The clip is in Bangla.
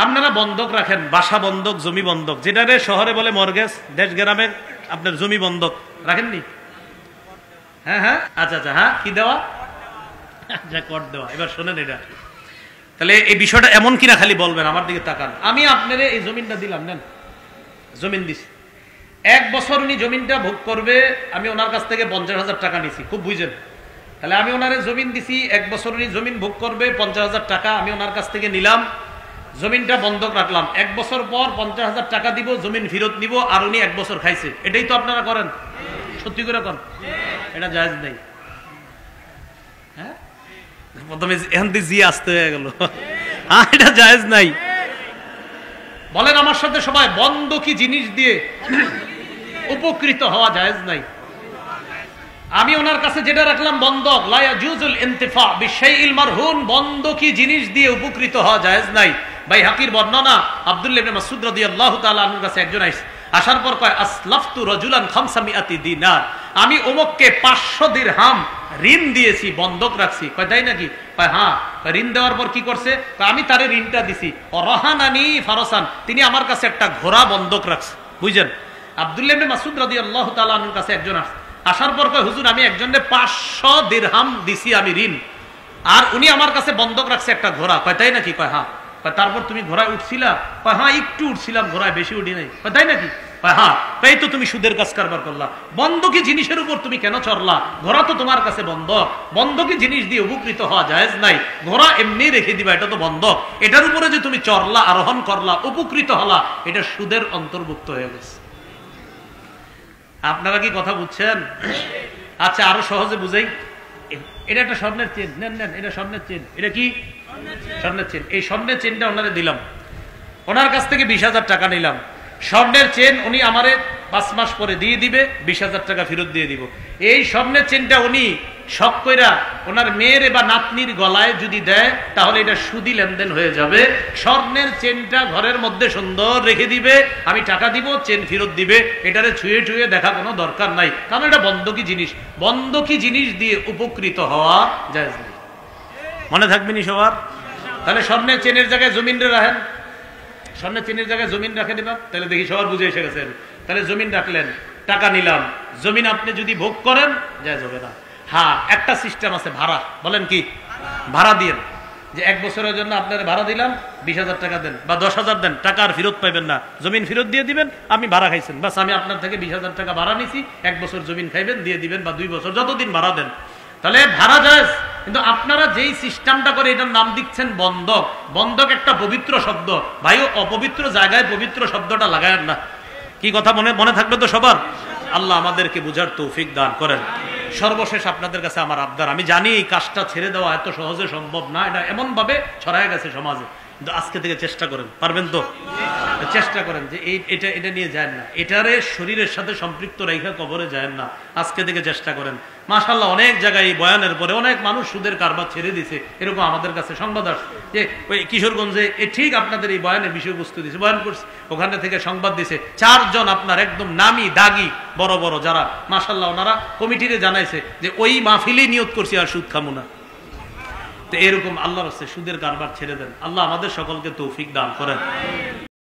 আপনারা বন্ধক রাখেন, বাসা বন্ধক, জমি বন্ধক, যেটারে শহরে বলে মর্গেজ, দেশ গ্রামে আপনার জমি বন্ধক রাখেননি? হ্যাঁ হ্যাঁ, আচ্ছা আচ্ছা, হ্যাঁ কি দেওয়া, কর দেওয়া। এবার শোনেন এটা, তাহলে এই বিষয়টা এমন কিনা খালি বলবেন, আমার দিকে তাকান। আমি আপনারে এই জমিনটা দিলাম, নেন, জমিন দিছি, 1 বছর উনি জমিনটা ভোগ করবে, আমি ওনার কাছ থেকে 50,000 টাকা নিছি, খুব বুঝেন। তাহলে আমি ওনারে জমিন দিছি, 1 বছর উনি জমিন ভোগ করবে, 50,000 টাকা আমি ওনার কাছ থেকে নিলাম, জমিনটা বন্ধক রাখলাম। 1 বছর পর 50,000 টাকা দিব, জমিন ফেরত নিব, আর উনি 1 বছর খাইছে। এটাই তো আপনারা করেন, সত্যি করে করেন? এটা জায়েজ নেই। হ্যাঁ, প্রথমে এখান থেকে জি আসতে হয়ে গেল, এটা জায়েজ নাই। বলেন আমার সাথে সবাই, বন্ধকি জিনিস দিয়ে উপকৃত হওয়া জায়েজ নাই। আমি ওনার কাছে যেটা রাখলাম বন্ধক, লা ইয়াজুজুল ইনতিফা বিশাইইল মারহুন, বন্ধকি জিনিস দিয়ে উপকৃত হওয়া জায়েজ নাই। বাইহাকির বর্ণনা, আব্দুল্লাহ ইবনে মাসউদ রাদিয়াল্লাহু তাআলা আনহুর কাছে একজন আসার পর কয়, আসলাফতু রাজুলান 500 দিনার, আমি অমুককে 500 দিরহাম ঋণ দিয়েছি, বন্ধক রাখছি। কয় তাই নাকি? কয় হ্যাঁ। ঋণ দেওয়ার পর কি করছে? আমি তারে ঋণটা দিছি, রহানানি ফারসান, তিনি আমার কাছে একটা ঘোড়া বন্ধক রাখছে। বুঝছেন? আব্দুল্লাহ ইবনে মাসউদ রাদিয়াল্লাহু তাআলা আনহুর কাছে একজন আসার পর কয়, হুজুর আমি একজনকে 500 দিরহাম দিছি আমি ঋণ, আর উনি আমার কাছে বন্ধক রাখছে একটা ঘোড়া। কয় তাই নাকি? কয় হ্যাঁ। তারপর তুমি ঘোড়ায় উঠছিলা? কয় হ্যাঁ একটু উঠছিলাম, ঘোড়ায় বেশি উঠি নাই। কয় তাই নাকি? কয় হ্যাঁ। তাই তো তুমি সুদের কাজ কারবার করলা, বন্ধকি জিনিসের উপর তুমি কেন চড়লা? ঘোড়া তো তোমার কাছে বন্ধক, বন্ধকি জিনিস দিয়ে উপকৃত হওয়া জায়েজ নাই। ঘোড়া এমনি রেখে দিবা, এটা তো বন্ধক, এটার উপরে যে তুমি চড়লা, আরোহণ করলা, উপকৃত হলা, এটা সুদের অন্তর্ভুক্ত হয়ে গেছে। আপনারা কি কথা বুঝছেন? আচ্ছা আরো সহজে বুঝাই, এটা একটা স্বর্ণের চেন, নেন নেন, এটা স্বর্ণের চেন। এটা কি? স্বর্ণের চেন। এই স্বর্ণের চেনটা ওনারে দিলাম, ওনার কাছ থেকে 20,000 টাকা নিলাম। স্বর্ণের চেন উনি আমারে 5 মাস পরে দিয়ে দিবে, 20,000 টাকা ফেরত দিয়ে দিব। এই স্বর্ণের চেনটা উনি শখ কইরা ওনার মেয়ের বা নাতনির গলায় যদি দেয়, তাহলে এটা সুদি লেনদেন হয়ে যাবে। স্বর্ণের চেনটা ঘরের মধ্যে সুন্দর রেখে দিবে, আমি টাকা দিব, চেন ফেরত দিবে, এটারে ছুঁয়ে ছুঁয়ে দেখা কোনো দরকার নাই, কারণ এটা বন্ধকি জিনিস। বন্ধকি জিনিস দিয়ে উপকৃত হওয়া জায়েজ নেই। মনে থাকবে নি সবার? তাহলে স্বর্ণের চেনের জায়গায় জমিন রাখেন, স্বর্ণের চেনের জায়গায় জমিন রাখে দিলাম, তাহলে দেখি সবার বুঝে এসে গেছেন। তাহলে জমিন রাখলেন, টাকা নিলাম, জমিন আপনি যদি ভোগ করেন জায়েজ হবে না। হ্যাঁ, একটা সিস্টেম আছে, ভাড়া। বলেন কি? ভাড়া দিয়ে, যে 1 বছরের জন্য আপনার ভাড়া দিলাম, 20,000 টাকা দেন বা 10,000 দেন, টাকা আর ফেরত পাইবেন না, জমিন ফেরত দিয়ে দিবেন, আমি ভাড়া খাইছেন, বাস আমি আপনার থেকে 20,000 টাকা ভাড়া নিছি, 1 বছর জমিন খাইবেন, দিয়ে দিবেন, বা 2 বছর, যতদিন ভাড়া দেন। তাহলে ভাড়া জায়েজ। কিন্তু আপনারা যেই সিস্টেমটা করে এটার নাম দিচ্ছেন বন্ধক। বন্ধক একটা পবিত্র শব্দ, ভাই, অপবিত্র জায়গায় পবিত্র শব্দটা লাগায়েন না। কি কথা মনে থাকবে তো সবার? আল্লাহ আমাদেরকে বুঝার তৌফিক দান করেন। সর্বশেষ আপনাদের কাছে আমার আবদার, আমি জানি এই কাজটা ছেড়ে দেওয়া এত সহজে সম্ভব না, এটা এমন ভাবে ছড়ায় গেছে সমাজে, কিন্তু আজকে থেকে চেষ্টা করেন, পারবেন তো? চেষ্টা করেন যে এটা নিয়ে যায় না, এটারে শরীরের সাথে সম্পৃক্ত রেখা কবরে যায় না, আজকে থেকে চেষ্টা করেন। মাশাআল্লাহ, অনেক জায়গায় এই বয়ানের পরে অনেক মানুষ সুদের কারবার ছেড়ে দিছে, এরকম আমাদের কাছে সংবাদ আসছে যে ওই কিশোরগঞ্জে ঠিক আপনাদের এই বয়ানের বিষয়বস্তু দিছে, বয়ান করছে, ওখানে থেকে সংবাদ দিছে 4 জন আপনার একদম নামি দাগি বড় বড় যারা, মাশাআল্লাহ, ওনারা কমিটিরে জানাইছে যে ওই মাহফিলেই নিয়ত করছি আর সুদ খামু না। তো এরকম আল্লাহর রাস্তায় সুদের কারবার ছেড়ে দেন। আল্লাহ আমাদের সকলকে তৌফিক দান করেন।